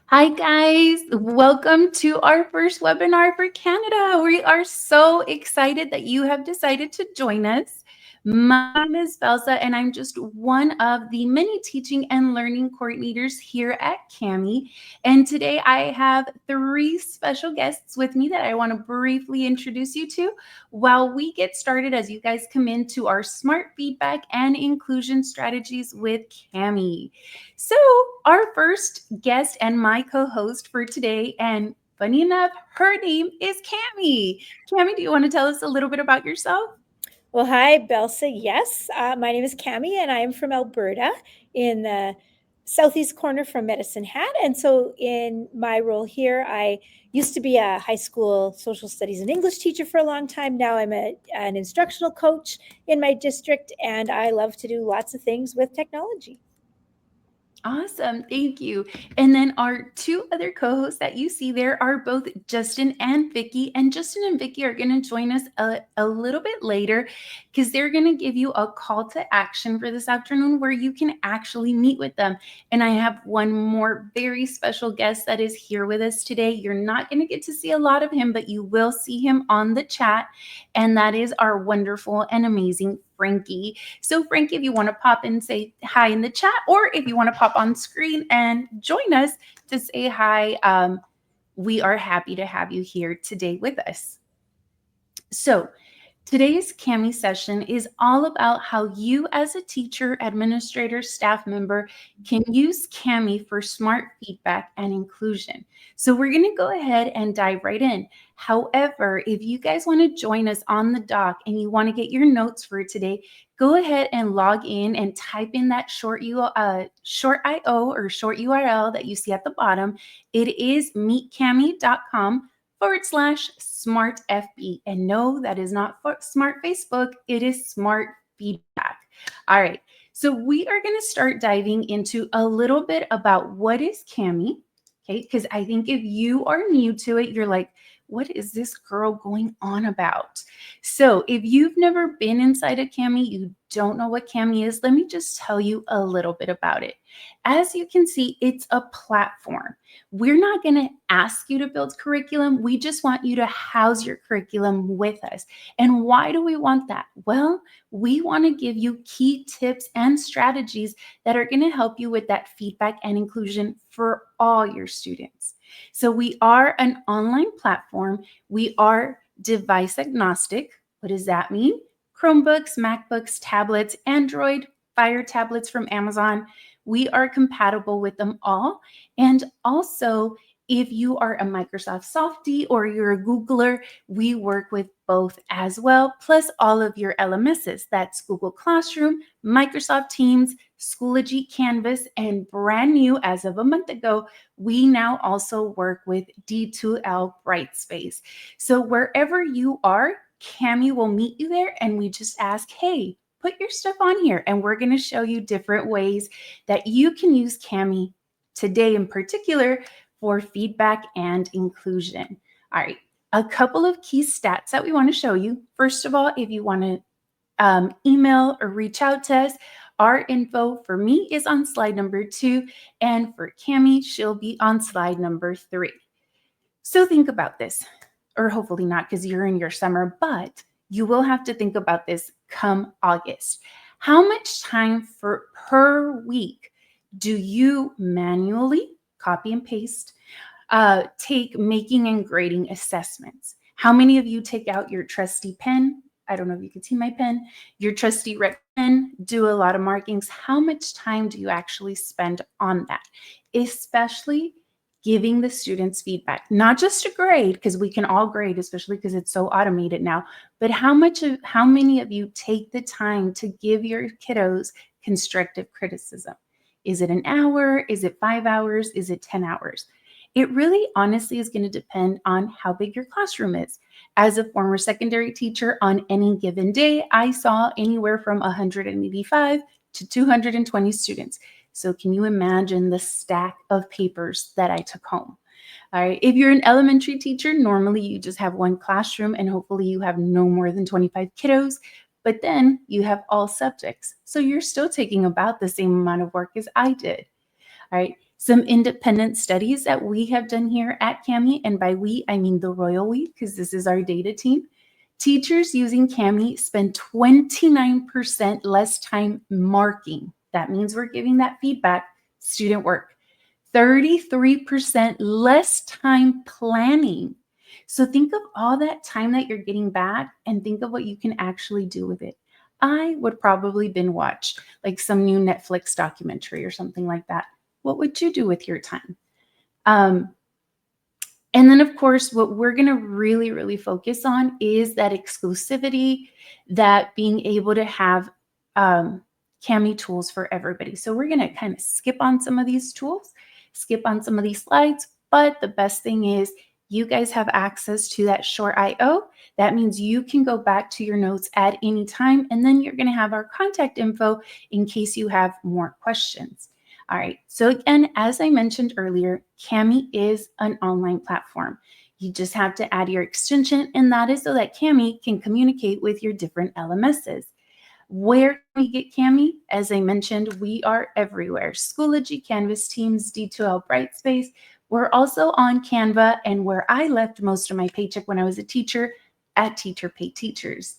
Hi, guys. Welcome to our first webinar for Canada. We are so excited that you have decided to join us. My name is Belsa, and I'm just one of the many teaching and learning coordinators here at CAMI. And today I have three special guests with me that I want to briefly introduce you to while we get started as you guys come into our smart feedback and inclusion strategies with CAMI. So, our first guest and my co-host for today, and funny enough, her name is Cami. Cami, do you want to tell us a little bit about yourself? Well, hi, Belsa. Yes, my name is Cami, and I am from Alberta in the southeast corner from Medicine Hat. And so, in my role here, I used to be a high school social studies and English teacher for a long time. Now I'm an instructional coach in my district, and I love to do lots of things with technology. Awesome. Thank you. And then our two other co-hosts that you see there are both Justin and Vicky. And Justin and Vicky are going to join us a little bit later because they're going to give you a call to action for this afternoon where you can actually meet with them. And I have one more very special guest that is here with us today. You're not going to get to see a lot of him, but you will see him on the chat. And that is our wonderful and amazing Frankie. So Frankie, if you want to pop and say hi in the chat, or if you want to pop on screen and join us to say hi, we are happy to have you here today with us. So today's CAMI session is all about how you as a teacher, administrator, staff member can use CAMI for smart feedback and inclusion. So we're going to go ahead and dive right in. However, if you guys want to join us on the doc and you want to get your notes for today, go ahead and log in and type in that short IO or short URL that you see at the bottom. It is meetcami.com/smart FB. And no, that is not smart Facebook. It is smart feedback. All right. So we are going to start diving into a little bit about what is CAMI. Okay. Because I think if you are new to it, you're like, what is this girl going on about? So if you've never been inside of CAMI, you don't know what CAMI is, let me just tell you a little bit about it. As you can see, it's a platform. We're not going to ask you to build curriculum. We just want you to house your curriculum with us. And why do we want that? Well, we want to give you key tips and strategies that are going to help you with that feedback and inclusion for all your students. So we are an online platform. We are device agnostic. What does that mean? Chromebooks, MacBooks, tablets, Android, Fire tablets from Amazon. We are compatible with them all. And also, if you are a Microsoft Softie or you're a Googler, we work with both as well, plus all of your LMSs. That's Google Classroom, Microsoft Teams, Schoology Canvas, and brand new as of a month ago, we now also work with D2L Brightspace. So wherever you are, CAMI will meet you there, and we just ask, hey, put your stuff on here, and we're going to show you different ways that you can use CAMI today in particular for feedback and inclusion. All right, a couple of key stats that we want to show you. First of all, if you want to email or reach out to us, our info for me is on slide number 2, and for Cami, she'll be on slide number 3. So think about this, or hopefully not because you're in your summer, but you will have to think about this come August. How much time per week do you manually copy and paste, take making and grading assessments? How many of you take out your trusty pen? I don't know if you can see my pen. Your trusty red pen, do a lot of markings. How much time do you actually spend on that? Especially giving the students feedback, not just a grade, because we can all grade, especially because it's so automated now, but how many of you take the time to give your kiddos constructive criticism? Is it an hour? Is it 5 hours? Is it 10 hours? It really honestly is going to depend on how big your classroom is. As a former secondary teacher, on any given day, I saw anywhere from 185 to 220 students. So can you imagine the stack of papers that I took home? All right. If you're an elementary teacher, normally you just have one classroom and hopefully you have no more than 25 kiddos, but then you have all subjects. So you're still taking about the same amount of work as I did. All right. Some independent studies that we have done here at Cami, and by we, I mean the royal we, because this is our data team. Teachers using Cami spend 29% less time marking. That means we're giving that feedback, student work. 33% less time planning. So think of all that time that you're getting back and think of what you can actually do with it. I would probably binge watch like some new Netflix documentary or something like that. What would you do with your time? And then, of course, what we're going to really, really focus on is that exclusivity, that being able to have Cami tools for everybody. So we're going to kind of skip on some of these tools, skip on some of these slides, but the best thing is you guys have access to that short IO. That means you can go back to your notes at any time, and then you're going to have our contact info in case you have more questions. All right, so again, as I mentioned earlier, Cami is an online platform. You just have to add your extension, and that is so that Cami can communicate with your different LMSs. Where can we get Cami? As I mentioned, we are everywhere. Schoology, Canvas, Teams, D2L, Brightspace. We're also on Canva, and where I left most of my paycheck when I was a teacher, at Teacher Pay Teachers.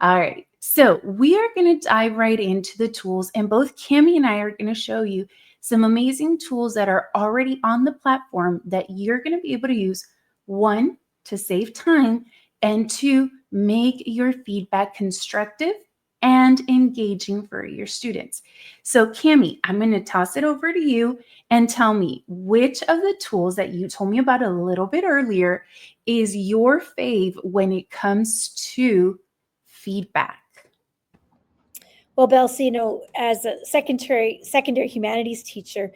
All right, so we are going to dive right into the tools, and both Cami and I are going to show you some amazing tools that are already on the platform that you're going to be able to use, one, to save time, and two, make your feedback constructive and engaging for your students. So Cami, I'm going to toss it over to you and tell me which of the tools that you told me about a little bit earlier is your fave when it comes to feedback. Well, Belsi, as a secondary humanities teacher,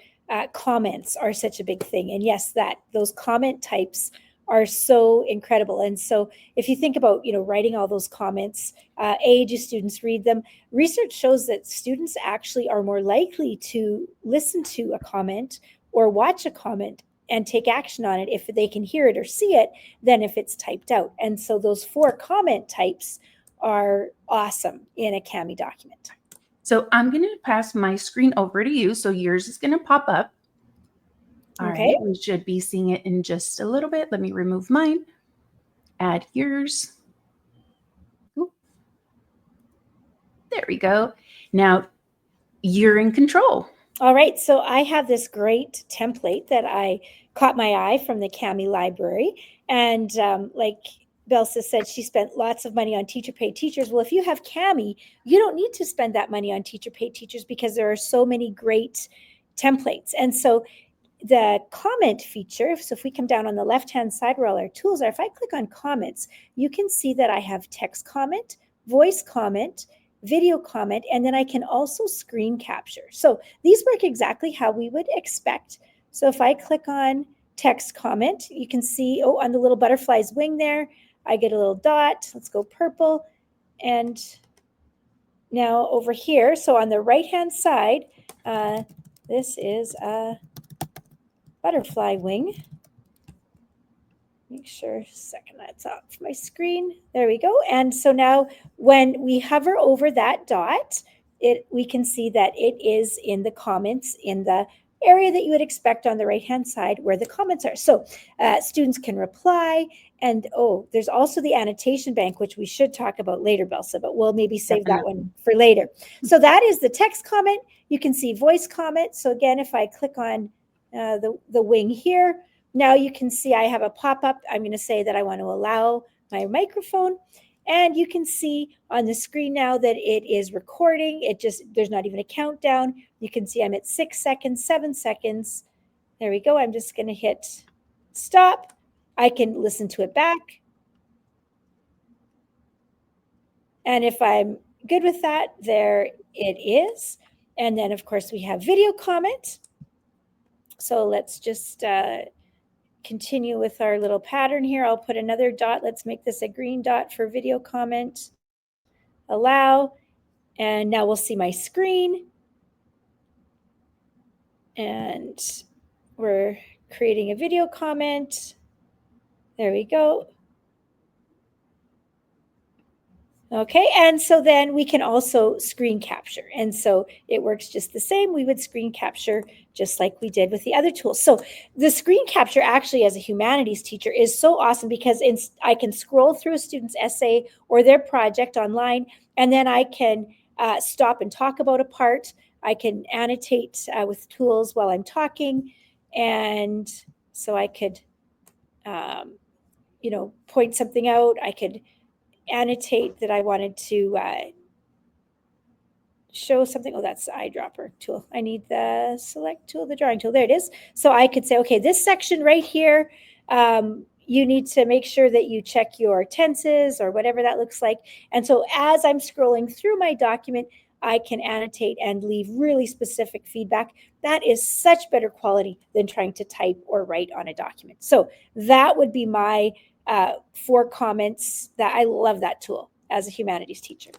comments are such a big thing. And yes, those comment types are so incredible. And so if you think about, writing all those comments, do students read them? Research shows that students actually are more likely to listen to a comment or watch a comment and take action on it if they can hear it or see it than if it's typed out. And so those 4 comment types are awesome in a Cami document. So I'm going to pass my screen over to you. So yours is going to pop up. All Okay. right, we should be seeing it in just a little bit. Let me remove mine, add yours. Ooh. There we go. Now you're in control. All right, so I have this great template that I caught my eye from the Cami library. And like Belsa said, she spent lots of money on teacher paid teachers. Well, if you have Cami, you don't need to spend that money on teacher paid teachers because there are so many great templates. And so the comment feature, so if we come down on the left-hand side where all our tools are, if I click on comments, you can see that I have text comment, voice comment, video comment, and then I can also screen capture. So these work exactly how we would expect. So if I click on text comment, you can see, on the little butterfly's wing there, I get a little dot. Let's go purple. And now over here, so on the right-hand side, this is a butterfly wing. Make sure second that's off my screen. There we go. And so now when we hover over that dot, we can see that it is in the comments in the area that you would expect on the right-hand side where the comments are. So students can reply. And there's also the annotation bank, which we should talk about later, Belsa, but we'll maybe save that one for later. So that is the text comment. You can see voice comment. So again, if I click on the wing here, now you can see I have a pop-up. I'm going to say that I want to allow my microphone. And you can see on the screen now that it is recording. There's not even a countdown. You can see I'm at 6 seconds, 7 seconds. There we go. I'm just going to hit stop. I can listen to it back. And if I'm good with that, there it is. And then, of course, we have video comment. So let's just continue with our little pattern here. I'll put another dot. Let's make this a green dot for video comment. Allow. And now we'll see my screen. And we're creating a video comment. There we go. Okay, and so then we can also screen capture. And so it works just the same. We would screen capture just like we did with the other tools. So the screen capture actually as a humanities teacher is so awesome because I can scroll through a student's essay or their project online, and then I can stop and talk about a part. I can annotate with tools while I'm talking. And so I could, point something out. I could annotate that I wanted to show something. Oh, that's the eyedropper tool. I need the select tool, the drawing tool. There it is. So I could say, okay, this section right here, you need to make sure that you check your tenses or whatever that looks like. And so as I'm scrolling through my document, I can annotate and leave really specific feedback. That is such better quality than trying to type or write on a document. So that would be my 4 comments. That I love that tool as a humanities teacher.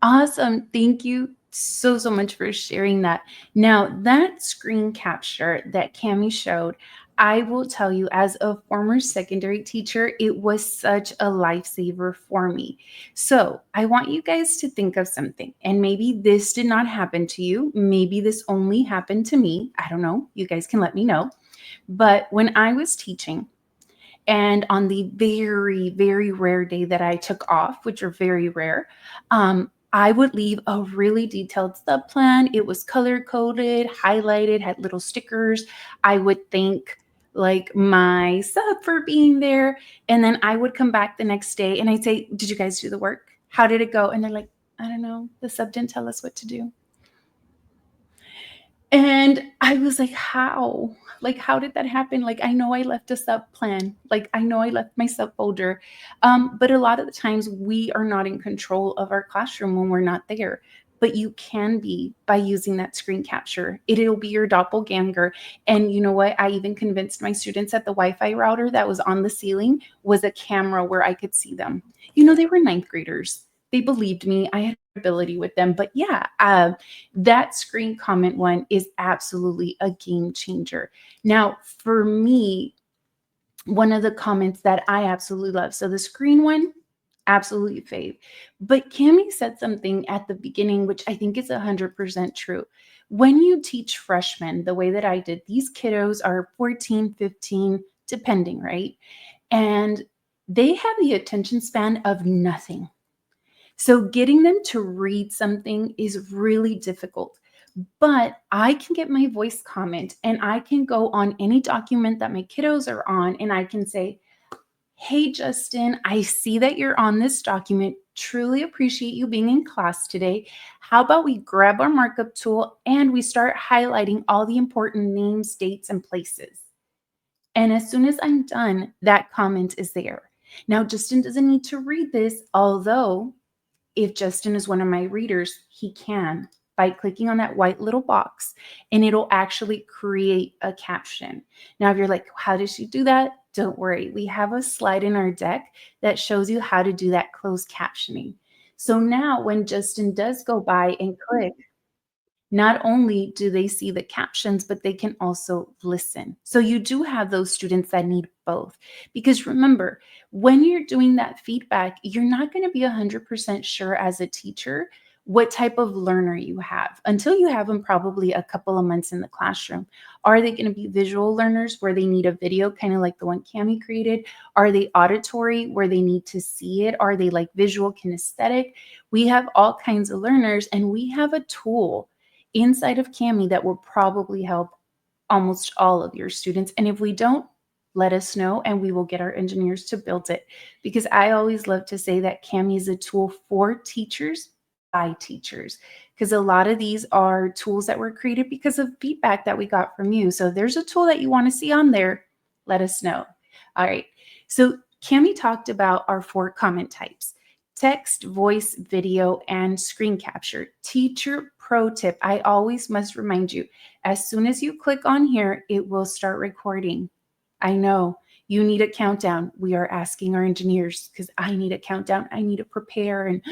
Awesome. Thank you so much for sharing that. Now, that screen capture that Cami showed, I will tell you, as a former secondary teacher, it was such a lifesaver for me. So I want you guys to think of something, and maybe this did not happen to you. Maybe this only happened to me. I don't know. You guys can let me know. But when I was teaching, and on the very, very rare day that I took off, which are very rare, I would leave a really detailed sub plan. It was color coded, highlighted, had little stickers. I would thank like my sub for being there. And then I would come back the next day and I'd say, did you guys do the work? How did it go? And they're like, I don't know. The sub didn't tell us what to do. And I was like, how? Like, how did that happen? Like, I know I left a sub plan. Like, I know I left my sub folder. But a lot of the times we are not in control of our classroom when we're not there. But you can be by using that screen capture. It'll be your doppelganger. And you know what? I even convinced my students that the Wi-Fi router that was on the ceiling was a camera where I could see them. You know, they were 9th graders. They believed me. I had ability with them. But yeah, that screen comment one is absolutely a game changer. Now, for me, one of the comments that I absolutely love. So the screen one, absolutely fave. But Cami said something at the beginning, which I think is 100% true. When you teach freshmen the way that I did, these kiddos are 14, 15, depending, right? And they have the attention span of nothing. So getting them to read something is really difficult. But I can get my voice comment and I can go on any document that my kiddos are on and I can say, hey, Justin, I see that you're on this document. Truly appreciate you being in class today. How about we grab our markup tool and we start highlighting all the important names, dates, and places. And as soon as I'm done, that comment is there. Now, Justin doesn't need to read this, although if Justin is one of my readers, he can by clicking on that white little box and it'll actually create a caption. Now, if you're like, how does she do that? Don't worry. We have a slide in our deck that shows you how to do that closed captioning. So now when Justin does go by and click, not only do they see the captions, but they can also listen. So you do have those students that need both. Because remember, when you're doing that feedback, you're not going to be 100% sure as a teacher what type of learner you have until you have them probably a couple of months in the classroom. Are they going to be visual learners where they need a video, kind of like the one Cami created? Are they auditory where they need to see it? Are they like visual kinesthetic? We have all kinds of learners and we have a tool inside of Cami that will probably help almost all of your students. And if we don't, let us know and we will get our engineers to build it. Because I always love to say that Cami is a tool for teachers by teachers. Because a lot of these are tools that were created because of feedback that we got from you. So if there's a tool that you want to see on there, let us know. All right. So Cami talked about our 4 comment types: text, voice, video, and screen capture. Teacher pro tip, I always must remind you, as soon as you click on here, it will start recording. I know you need a countdown. We are asking our engineers because I need a countdown. I need to prepare and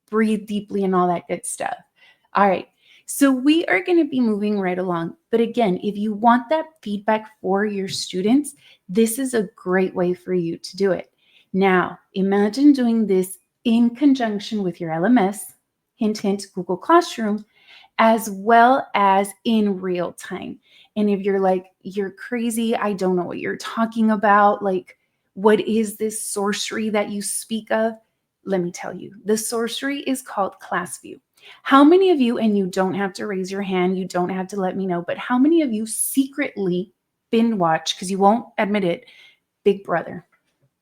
breathe deeply and all that good stuff. All right. So we are going to be moving right along. But again, if you want that feedback for your students, this is a great way for you to do it. Now, imagine doing this in conjunction with your LMS, hint, hint, Google Classroom, as well as in real time. And if you're like, you're crazy, I don't know what you're talking about, like, what is this sorcery that you speak of? Let me tell you, the sorcery is called ClassView. How many of you, and you don't have to raise your hand, you don't have to let me know, but how many of you secretly binge watch, because you won't admit it, Big Brother?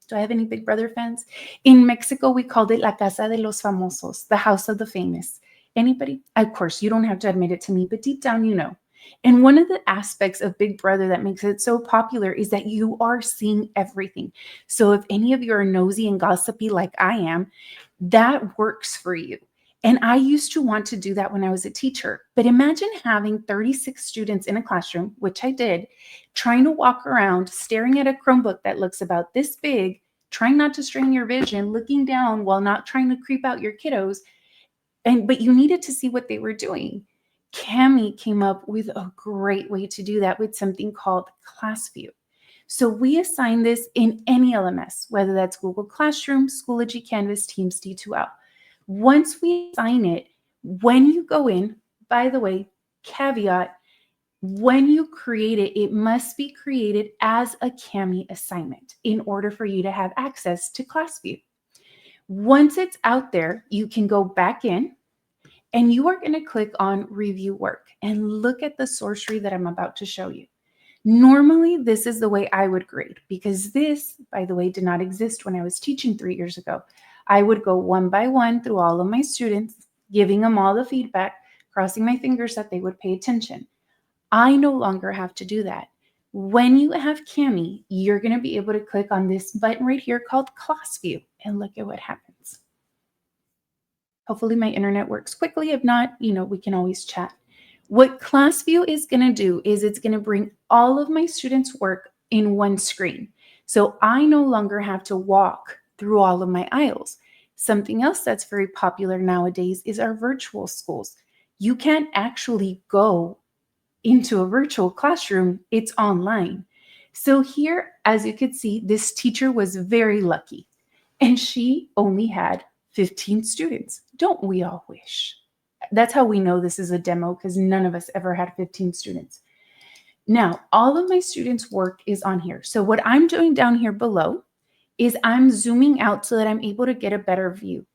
Do I have any Big Brother fans? In Mexico, we called it La Casa de los Famosos, the house of the famous. Anybody? Of course, you don't have to admit it to me, but deep down, you know. And one of the aspects of Big Brother that makes it so popular is that you are seeing everything. So if any of you are nosy and gossipy like I am, that works for you. And I used to want to do that when I was a teacher. But imagine having 36 students in a classroom, which I did, trying to walk around, staring at a Chromebook that looks about this big, trying not to strain your vision, looking down while not trying to creep out your kiddos. But you needed to see what they were doing. Cami came up with a great way to do that with something called ClassView. So we assign this in any LMS, whether that's Google Classroom, Schoology, Canvas, Teams, D2L. Once we assign it, when you go in, by the way, caveat, when you create it, it must be created as a Cami assignment in order for you to have access to ClassView. Once it's out there, you can go back in and you are going to click on Review Work and look at the sorcery that I'm about to show you. Normally, this is the way I would grade because this, by the way, did not exist when I was teaching 3 years ago. I would go one by one through all of my students, giving them all the feedback, crossing my fingers that they would pay attention. I no longer have to do that. When you have Cami, you're going to be able to click on this button right here called ClassView and look at what happens. Hopefully my internet works quickly. If not, we can always chat. What ClassView is going to do is it's going to bring all of my students' work in one screen. So I no longer have to walk through all of my aisles. Something else that's very popular nowadays is our virtual schools. You can't actually go into a virtual classroom, it's online. So here, as you could see, this teacher was very lucky and she only had 15 students. Don't we all wish? That's how we know this is a demo because none of us ever had 15 students. Now, all of my students' work is on here. So what I'm doing down here below is I'm zooming out so that I'm able to get a better view.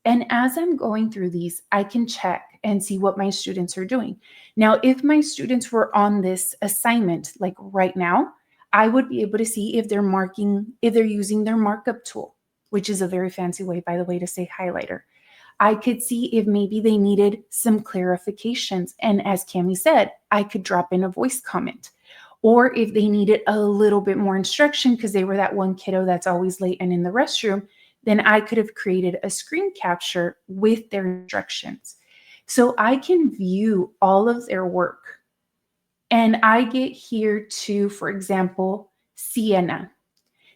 And as I'm going through these, I can check and see what my students are doing. Now, if my students were on this assignment, like right now, I would be able to see if they're using their markup tool, which is a very fancy way, by the way, to say highlighter. I could see if maybe they needed some clarifications. And as Cami said, I could drop in a voice comment. Or if they needed a little bit more instruction because they were that one kiddo that's always late and in the restroom, then I could have created a screen capture with their instructions. So I can view all of their work. And I get here to, for example, Sienna.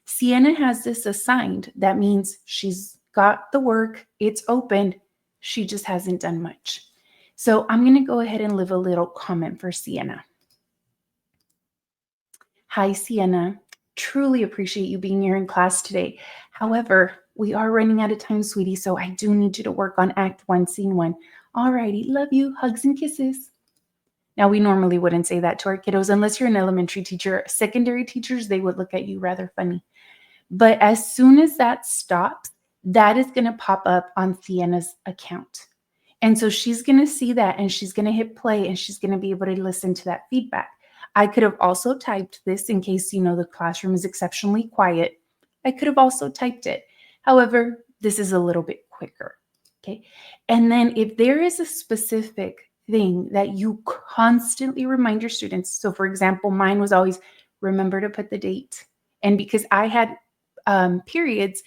Sienna has this assigned. That means she's got the work, it's opened, she just hasn't done much. So I'm going to go ahead and leave a little comment for Sienna. Hi, Sienna. Truly appreciate you being here in class today. However, we are running out of time, sweetie, so I do need you to work on Act 1, Scene 1. All righty, love you. Hugs and kisses. Now, we normally wouldn't say that to our kiddos unless you're an elementary teacher. Secondary teachers, they would look at you rather funny. But as soon as that stops, that is going to pop up on Sienna's account. And so she's going to see that and she's going to hit play and she's going to be able to listen to that feedback. I could have also typed this in case, the classroom is exceptionally quiet. I could have also typed it. However, this is a little bit quicker. Okay. And then if there is a specific thing that you constantly remind your students. So for example, mine was always remember to put the date. And because I had periods,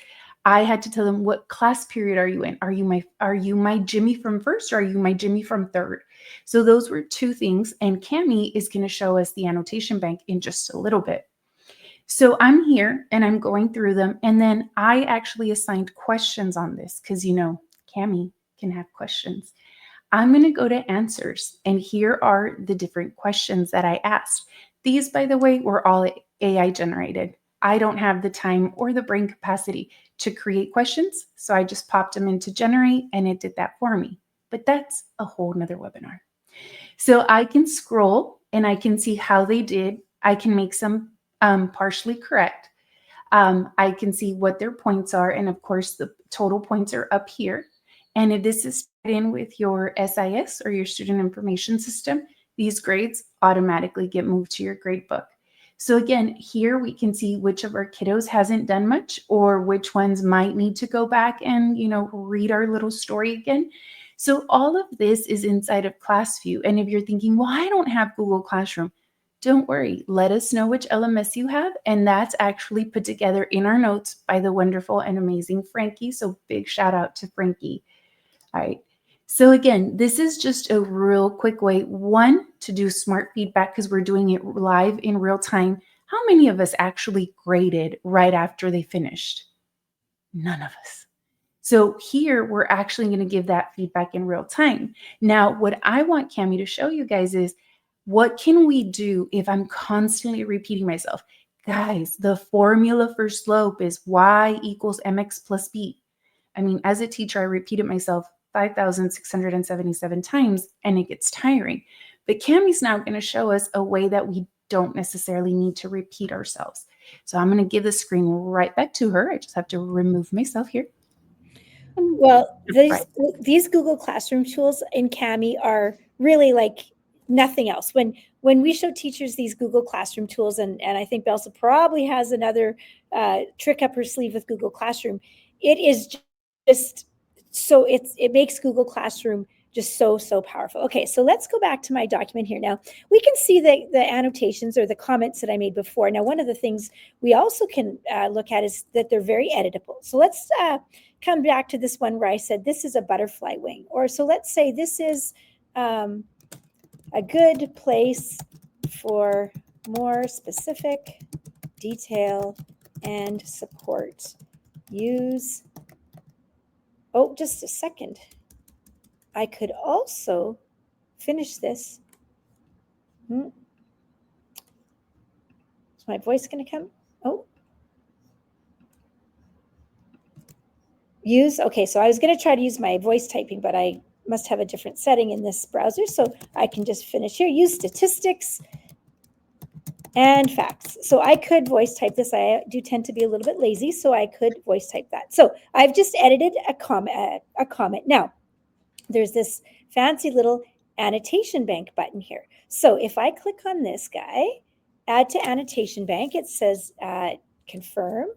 I had to tell them, what class period are you in? Are you my Jimmy from first or are you my Jimmy from third? So those were two things. And Cami is going to show us the annotation bank in just a little bit. So I'm here and I'm going through them. And then I actually assigned questions on this because, Cami can have questions. I'm going to go to answers, and here are the different questions that I asked. These, by the way, were all AI generated. I don't have the time or the brain capacity to create questions, so I just popped them into generate and it did that for me. But that's a whole nother webinar. So I can scroll and I can see how they did. I can make some partially correct. I can see what their points are. And of course, the total points are up here. And if this is tied in with your SIS or your student information system, these grades automatically get moved to your grade book. So again, here we can see which of our kiddos hasn't done much or which ones might need to go back and, read our little story again. So all of this is inside of ClassView. And if you're thinking, well, I don't have Google Classroom, don't worry. Let us know which LMS you have. And that's actually put together in our notes by the wonderful and amazing Frankie. So big shout out to Frankie. All right. So again, this is just a real quick way, one, to do smart feedback because we're doing it live in real time. How many of us actually graded right after they finished? None of us. So here we're actually going to give that feedback in real time. Now, what I want Cami to show you guys is what can we do if I'm constantly repeating myself? Guys, the formula for slope is y equals mx plus b. I mean, as a teacher, I repeat it myself 5,677 times and it gets tiring. But Cami's now going to show us a way that we don't necessarily need to repeat ourselves. So I'm going to give the screen right back to her. I just have to remove myself here. Well, these Google Classroom tools in Cami are really like nothing else. When we show teachers these Google Classroom tools, and I think Belsa probably has another trick up her sleeve with Google Classroom, it is just so it makes Google Classroom just so powerful. Okay, so let's go back to my document here. Now we can see the annotations or the comments that I made before. Now, one of the things we also can look at is that they're very editable. So let's come back to this one where I said this is a butterfly wing, or so let's say this is a good place for more specific detail and support. Use, oh, just a second. I could also finish this. Is my voice going to come? Oh. Use, okay, so I was going to try to use my voice typing, but I must have a different setting in this browser, so I can just finish here. Use statistics and facts. So I could voice type this. I do tend to be a little bit lazy, so I could voice type that. So I've just edited a comment. Now, there's this fancy little annotation bank button here. So if I click on this guy, add to annotation bank, it says confirm.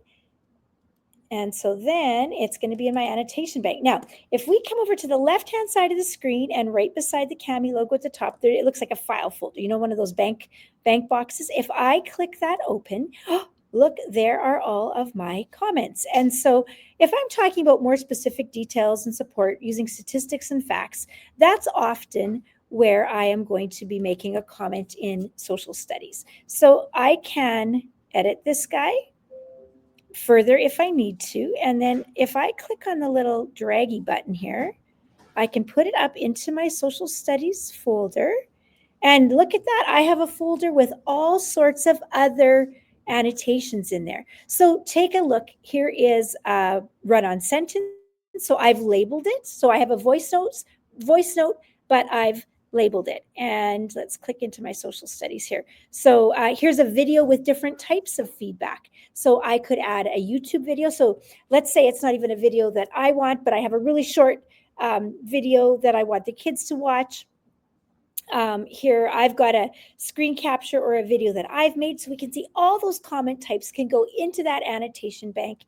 And so then it's going to be in my annotation bank. Now, if we come over to the left-hand side of the screen and right beside the Cami logo at the top, there it looks like a file folder. You know, one of those bank boxes. If I click that open, look, there are all of my comments. And so if I'm talking about more specific details and support using statistics and facts, that's often where I am going to be making a comment in social studies. So I can edit this guy further if I need to. And then if I click on the little draggy button here, I can put it up into my social studies folder. And look at that. I have a folder with all sorts of other annotations in there. So take a look. Here is a run-on sentence. So I've labeled it. So I have a voice note, but I've labeled it. And let's click into my social studies here. So here's a video with different types of feedback. So I could add a YouTube video. So let's say it's not even a video that I want, but I have a really short video that I want the kids to watch. Here I've got a screen capture or a video that I've made, so we can see all those comment types can go into that annotation bank,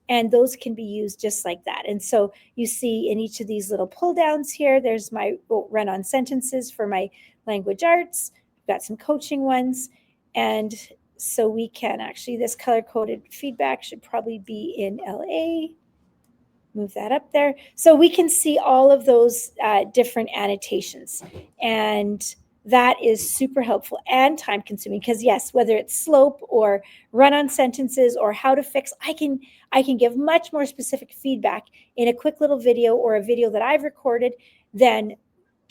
and those can be used just like that. And so you see in each of these little pull downs here, there's my run-on sentences for my language arts. I've got some coaching ones. And so we can actually, this color-coded feedback should probably be in LA. Move that up there. So we can see all of those different annotations. And that is super helpful and time consuming because yes, whether it's slope or run-on sentences or how to fix, I can give much more specific feedback in a quick little video or a video that I've recorded than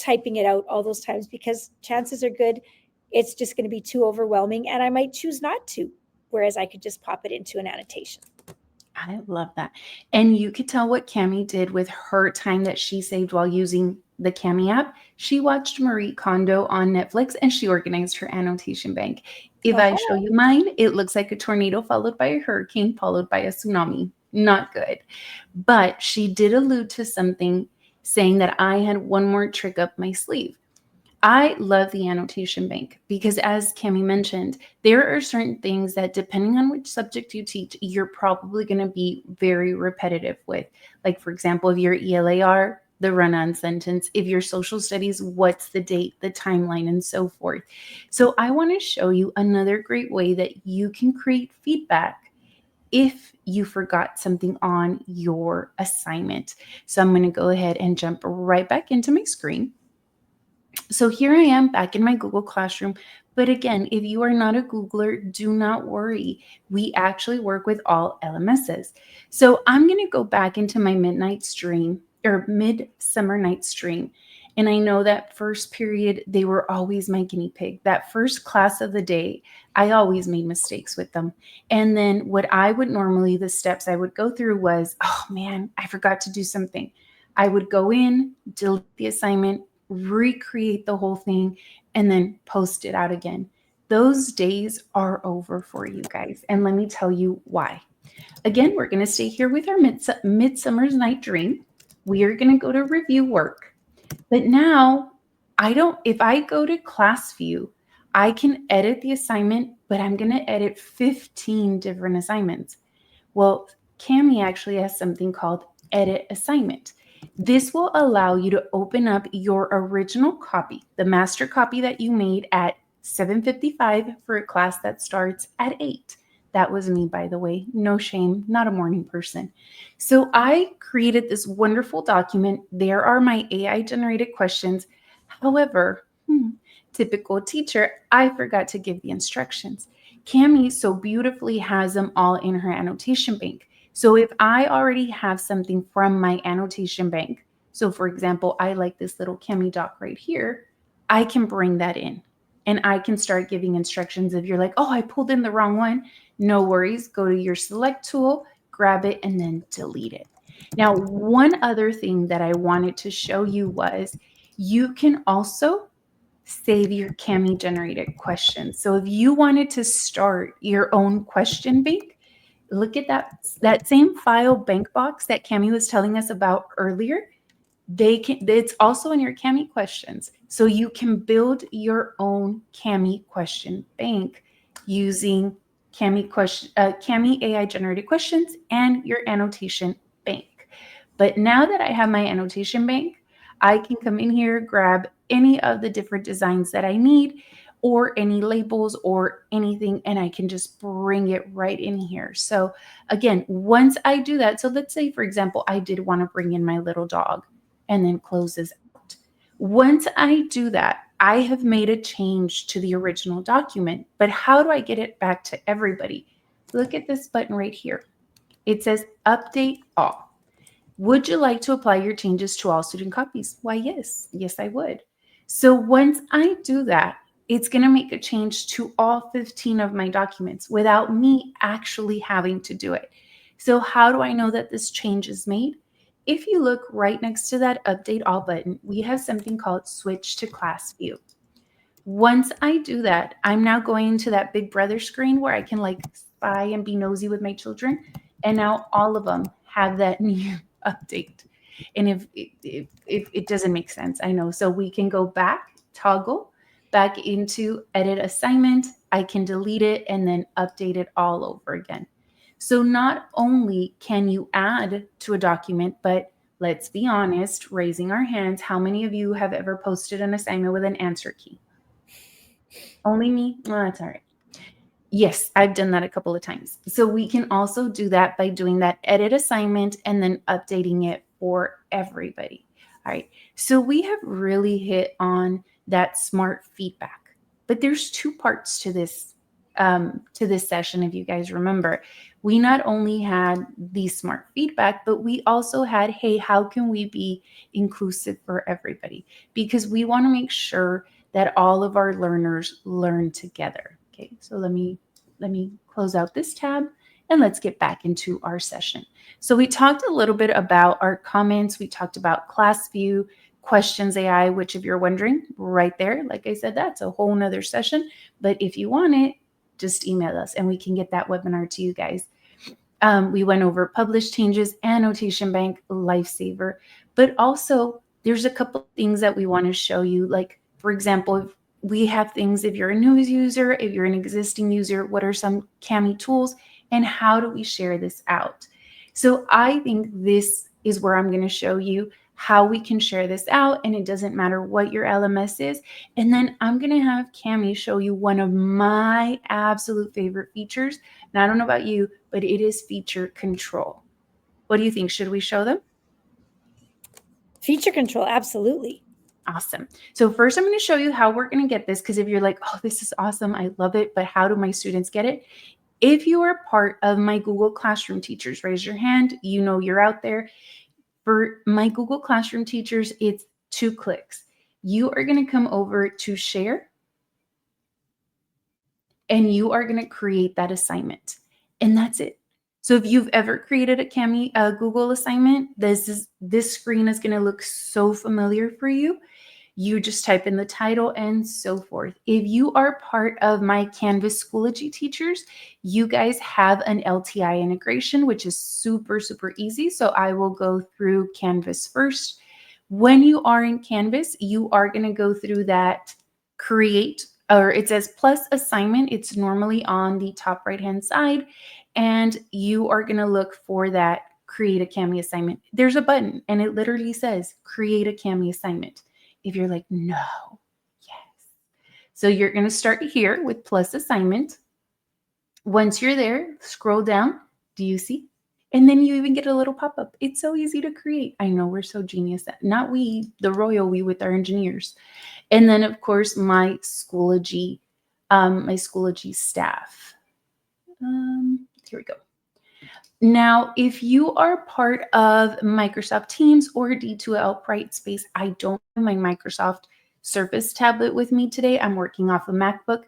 typing it out all those times, because chances are good it's just going to be too overwhelming and I might choose not to, whereas I could just pop it into an annotation. I love that. And you could tell what Cami did with her time that she saved while using the Cami app. She watched Marie Kondo on Netflix and she organized her annotation bank. If I show you mine, it looks like a tornado followed by a hurricane followed by a tsunami. Not good. But she did allude to something, saying that I had one more trick up my sleeve. I love the annotation bank because, as Cami mentioned, there are certain things that, depending on which subject you teach, you're probably going to be very repetitive with. Like, for example, if you're ELAR, the run-on sentence. If you're social studies, what's the date, the timeline, and so forth. So I want to show you another great way that you can create feedback if you forgot something on your assignment. So I'm going to go ahead and jump right back into my screen. So here I am back in my Google Classroom. But again, if you are not a Googler, do not worry. We actually work with all LMSs. So I'm going to go back into my midnight stream or midsummer night stream. And I know that first period, they were always my guinea pig. That first class of the day, I always made mistakes with them. And then what I would normally, the steps I would go through was, oh man, I forgot to do something. I would go in, delete the assignment, recreate the whole thing, and then post it out again. Those days are over for you guys. And let me tell you why. Again, we're going to stay here with our Midsummer's Night Dream. We are going to go to review work. But now, if I go to class view, I can edit the assignment, but I'm going to edit 15 different assignments. Well, Cami actually has something called edit assignment. This will allow you to open up your original copy, the master copy that you made at 7:55 for a class that starts at 8. That was me, by the way. No shame, not a morning person. So I created this wonderful document. There are my AI-generated questions. However, typical teacher, I forgot to give the instructions. Cami so beautifully has them all in her annotation bank. So if I already have something from my annotation bank, so for example, I like this little Cami doc right here, I can bring that in and I can start giving instructions. If you're like, oh, I pulled in the wrong one, no worries. Go to your select tool, grab it, and then delete it. Now, one other thing that I wanted to show you was you can also save your Cami generated questions. So if you wanted to start your own question bank, look at that same file bank box that Cami was telling us about earlier. It's also in your Cami questions. So you can build your own Cami question bank using Cami AI generated questions and your annotation bank. But now that I have my annotation bank, I can come in here, grab any of the different designs that I need, or any labels or anything, and I can just bring it right in here. So again, once I do that, so let's say, for example, I did want to bring in my little dog and then close this out. Once I do that, I have made a change to the original document, but how do I get it back to everybody? Look at this button right here. It says update all. Would you like to apply your changes to all student copies? Why, yes. Yes, I would. So once I do that, it's going to make a change to all 15 of my documents without me actually having to do it. So how do I know that this change is made? If you look right next to that update all button, we have something called switch to class view. Once I do that, I'm now going to that big brother screen where I can like spy and be nosy with my children. And now all of them have that new update. And if it doesn't make sense, I know. So we can go back, toggle back into edit assignment. I can delete it and then update it all over again. So not only can you add to a document, but let's be honest, raising our hands, how many of you have ever posted an assignment with an answer key? Only me? Well, that's all right. Yes, I've done that a couple of times. So we can also do that by doing that edit assignment and then updating it for everybody. All right. So we have really hit on that smart feedback, but there's two parts to this session. If you guys remember, we not only had the smart feedback, but we also had, hey, how can we be inclusive for everybody? Because we want to make sure that all of our learners learn together. Okay, so let me close out this tab and let's get back into our session. So we talked a little bit about our comments. We talked about class view, questions AI, which if you're wondering, right there, like I said, that's a whole nother session. But if you want it, just email us and we can get that webinar to you guys. We went over published changes, annotation bank, lifesaver, but also there's a couple things that we want to show you. Like, for example, if we have things, if you're a new user, if you're an existing user, what are some Kami tools and how do we share this out? So I think this is where I'm going to show you how we can share this out, and it doesn't matter what your LMS is. And then I'm going to have Kami show you one of my absolute favorite features. And I don't know about you, but it is feature control. What do you think? Should we show them? Feature control, absolutely. Awesome. So first I'm going to show you how we're going to get this, because if you're like, oh, this is awesome, I love it, but how do my students get it? If you are part of my Google Classroom teachers, raise your hand. You know you're out there. For my Google Classroom teachers, it's 2 clicks. You are going to come over to share, and you are going to create that assignment. And that's it. So if you've ever created a Google assignment, this screen is going to look so familiar for you. You just type in the title and so forth. If you are part of my Canvas Schoology teachers, you guys have an LTI integration, which is super, super easy. So I will go through Canvas first. When you are in Canvas, you are going to go through that create, or it says plus assignment. It's normally on the top right-hand side. And you are going to look for that create a Kami assignment. There's a button and it literally says create a Kami assignment. If you're like, no, yes. So you're going to start here with plus assignment. Once you're there, scroll down. Do you see? And then you even get a little pop-up. It's so easy to create. I know we're so genius. Not we, the royal we with our engineers. And then, of course, my Schoology staff. Here we go. Now, if you are part of Microsoft Teams or D2L Brightspace, I don't have my Microsoft Surface tablet with me today. I'm working off a MacBook.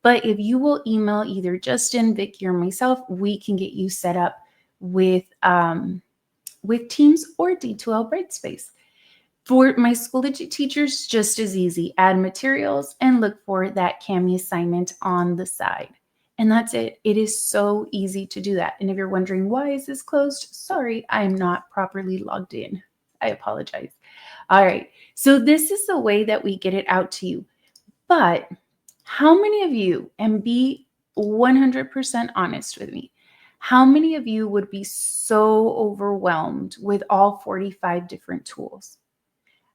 But if you will email either Justin, Vicky, or myself, we can get you set up with Teams or D2L Brightspace. For my Schoology teachers, just as easy. Add materials and look for that Kami assignment on the side. And that's it. It is so easy to do that. And if you're wondering, why is this closed? Sorry, I'm not properly logged in. I apologize. All right. So this is the way that we get it out to you. But how many of you, and be 100% honest with me, how many of you would be so overwhelmed with all 45 different tools?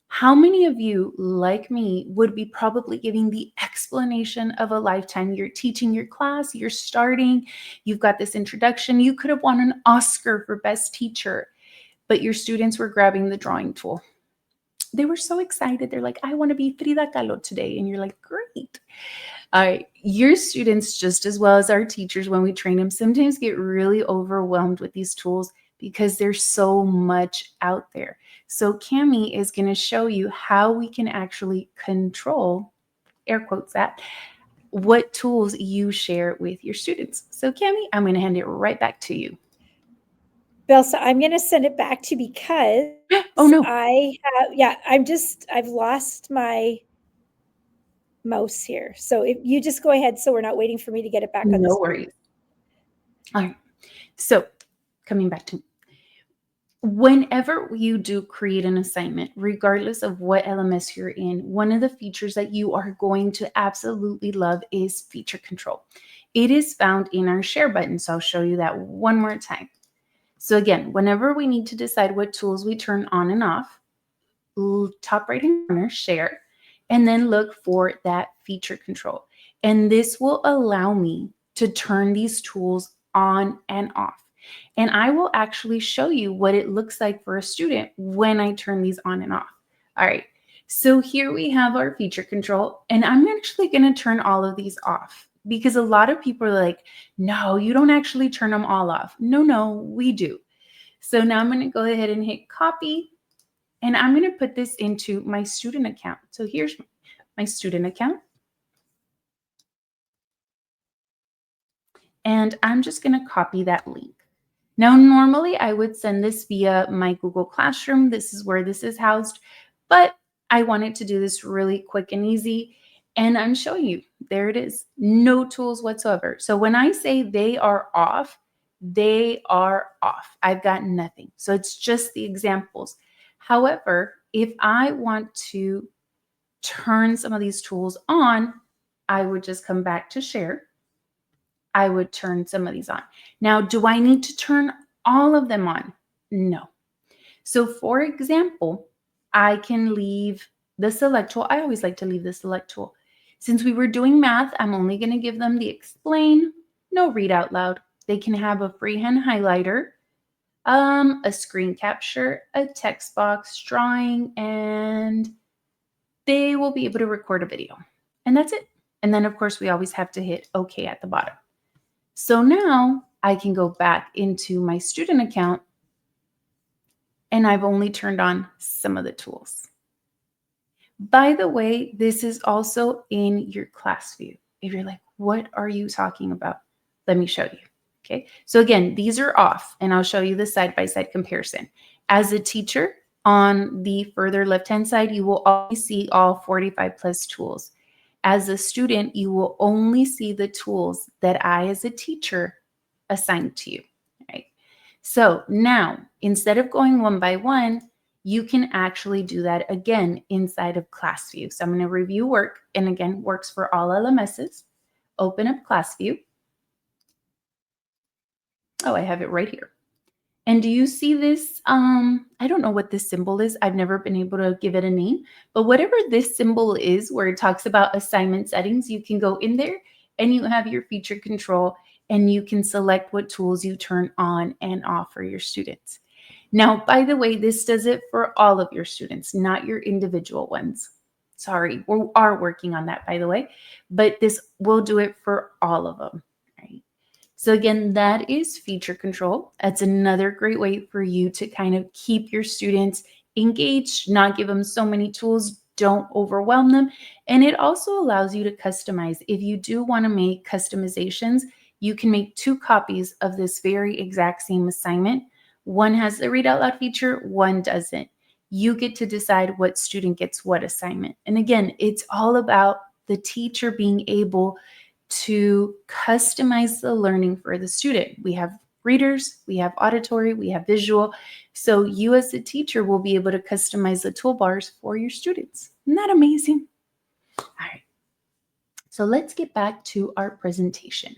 How many of you, like me, would be probably giving the explanation of a lifetime? You're teaching your class, you're starting, you've got this introduction. You could have won an Oscar for best teacher, but your students were grabbing the drawing tool. They were so excited. They're like, I want to be Frida Kahlo today. And you're like, great. All right. Your students, just as well as our teachers, when we train them, sometimes get really overwhelmed with these tools because there's so much out there. So Kami is going to show you how we can actually control, air quotes that, what tools you share with your students. So Kami, I'm going to hand it right back to you. Belsa, I'm going to send it back to you because oh no, I've lost my mouse here. So if you just go ahead, so we're not waiting for me to get it back on the screen. No worries. All right. So coming back to me. Whenever you do create an assignment, regardless of what LMS you're in, one of the features that you are going to absolutely love is feature control. It is found in our share button. So I'll show you that one more time. So again, whenever we need to decide what tools we turn on and off, top right hand corner, share, and then look for that feature control. And this will allow me to turn these tools on and off. And I will actually show you what it looks like for a student when I turn these on and off. All right, so here we have our feature control, and I'm actually going to turn all of these off because a lot of people are like, no, you don't actually turn them all off. No, we do. So now I'm going to go ahead and hit copy, and I'm going to put this into my student account. So here's my student account. And I'm just going to copy that link. Now, normally I would send this via my Google Classroom. This is where this is housed, but I wanted to do this really quick and easy. And I'm showing you, there it is, no tools whatsoever. So when I say they are off, they are off. I've got nothing. So it's just the examples. However, if I want to turn some of these tools on, I would just come back to share. I would turn some of these on. Now, do I need to turn all of them on? No. So for example, I can leave the select tool. I always like to leave the select tool. Since we were doing math, I'm only going to give them the explain, no read out loud. They can have a freehand highlighter, a screen capture, a text box, drawing, and they will be able to record a video. And that's it. And then, of course, we always have to hit OK at the bottom. So now I can go back into my student account, and I've only turned on some of the tools. By the way, this is also in your class view. If you're like, what are you talking about? Let me show you. Okay. So again, these are off, and I'll show you the side-by-side comparison. As a teacher, on the further left-hand side, you will always see all 45 plus tools. As a student, you will only see the tools that I, as a teacher, assigned to you, right? So now, instead of going one by one, you can actually do that again inside of class view. So I'm going to review work, and again, works for all LMSs. Open up class view. Oh, I have it right here. And do you see this? I don't know what this symbol is. I've never been able to give it a name, but whatever this symbol is where it talks about assignment settings, you can go in there and you have your feature control, and you can select what tools you turn on and off for your students. Now, by the way, this does it for all of your students, not your individual ones. Sorry, we are working on that, by the way, but this will do it for all of them. So again, that is feature control. That's another great way for you to kind of keep your students engaged, not give them so many tools, don't overwhelm them. And it also allows you to customize. If you do want to make customizations, you can make 2 copies of this very exact same assignment. One has the read out loud feature, one doesn't. You get to decide what student gets what assignment. And again, it's all about the teacher being able to customize the learning for the student. We have readers, we have auditory, we have visual. So you as a teacher will be able to customize the toolbars for your students. Isn't that amazing? All right. So let's get back to our presentation.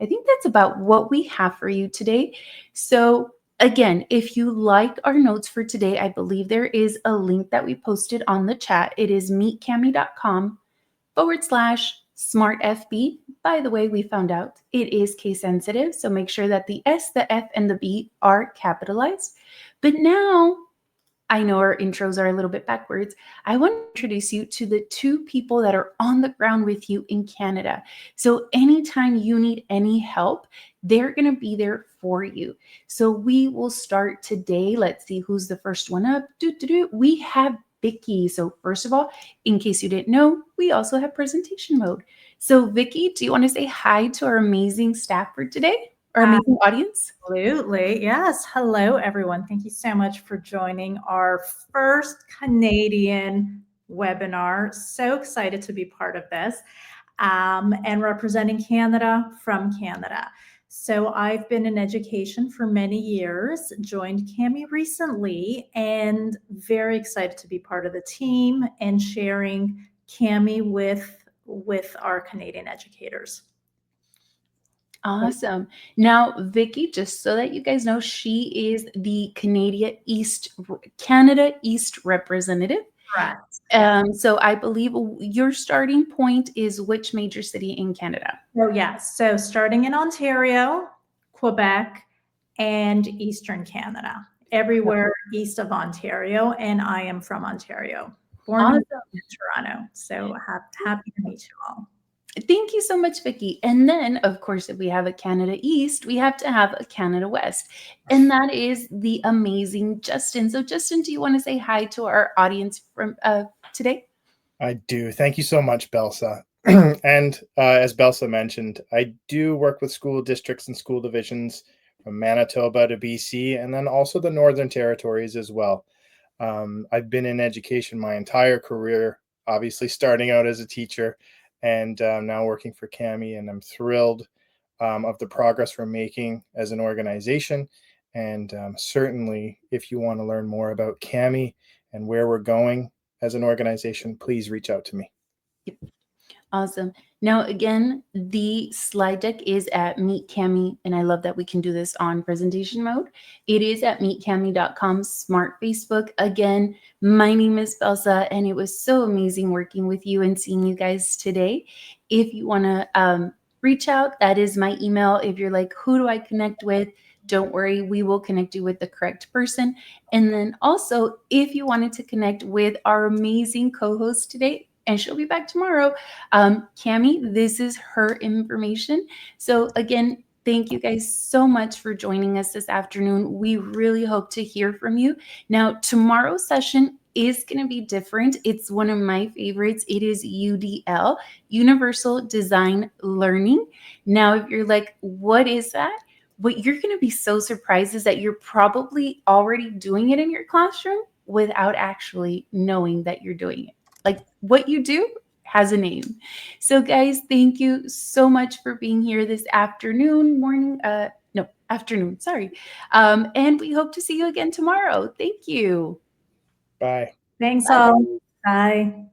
I think that's about what we have for you today. So again, if you like our notes for today, I believe there is a link that we posted on the chat. It is meetcami.com/SmartFB. By the way, we found out it is case sensitive, so make sure that the S, the F, and the B are capitalized. But now, I know our intros are a little bit backwards. I want to introduce you to the 2 people that are on the ground with you in Canada. So anytime you need any help, they're going to be there for you. So we will start today. Let's see who's the first one up. We have Vicky. So first of all, in case you didn't know, we also have presentation mode. So Vicky, do you want to say hi to our amazing staff for today? Our amazing audience? Absolutely. Yes. Hello, everyone. Thank you so much for joining our first Canadian webinar. So excited to be part of this and representing Canada from Canada. So I've been in education for many years, joined CAMI recently, and very excited to be part of the team and sharing CAMI with our Canadian educators. Awesome. Now, Vicky, just so that you guys know, she is the Canada East representative. Correct. So I believe your starting point is which major city in Canada? Oh, yes. So starting in Ontario, Quebec, and Eastern Canada, everywhere east of Ontario. And I am from Ontario, born in Toronto. So happy to meet you all. Thank you so much, Vicki. And then, of course, if we have a Canada East, we have to have a Canada West. And that is the amazing Justin. So, Justin, do you want to say hi to our audience from today? I do. Thank you so much, Belsa. And as Belsa mentioned, I do work with school districts and school divisions from Manitoba to BC, and then also the Northern Territories as well. I've been in education my entire career, obviously starting out as a teacher and now working for Cami, and I'm thrilled of the progress we're making as an organization. And certainly, if you want to learn more about Cami and where we're going as an organization, please reach out to me. Yep. Awesome. Now, again, the slide deck is at Meet Cami, and I love that we can do this on presentation mode. It is at meetcami.com, Smart Facebook. Again, my name is Belsa, and it was so amazing working with you and seeing you guys today. If you want to reach out, that is my email. If you're like, who do I connect with? Don't worry, we will connect you with the correct person. And then also, if you wanted to connect with our amazing co-host today, and she'll be back tomorrow, Cami, this is her information. So again, thank you guys so much for joining us this afternoon. We really hope to hear from you. Now, tomorrow's session is going to be different. It's one of my favorites. It is UDL, Universal Design Learning. Now, if you're like, what is that? What you're going to be so surprised is that you're probably already doing it in your classroom without actually knowing that you're doing it. Like what you do has a name. So guys, thank you so much for being here this afternoon, afternoon, sorry. And we hope to see you again tomorrow. Thank you. Bye. Thanks all. Bye.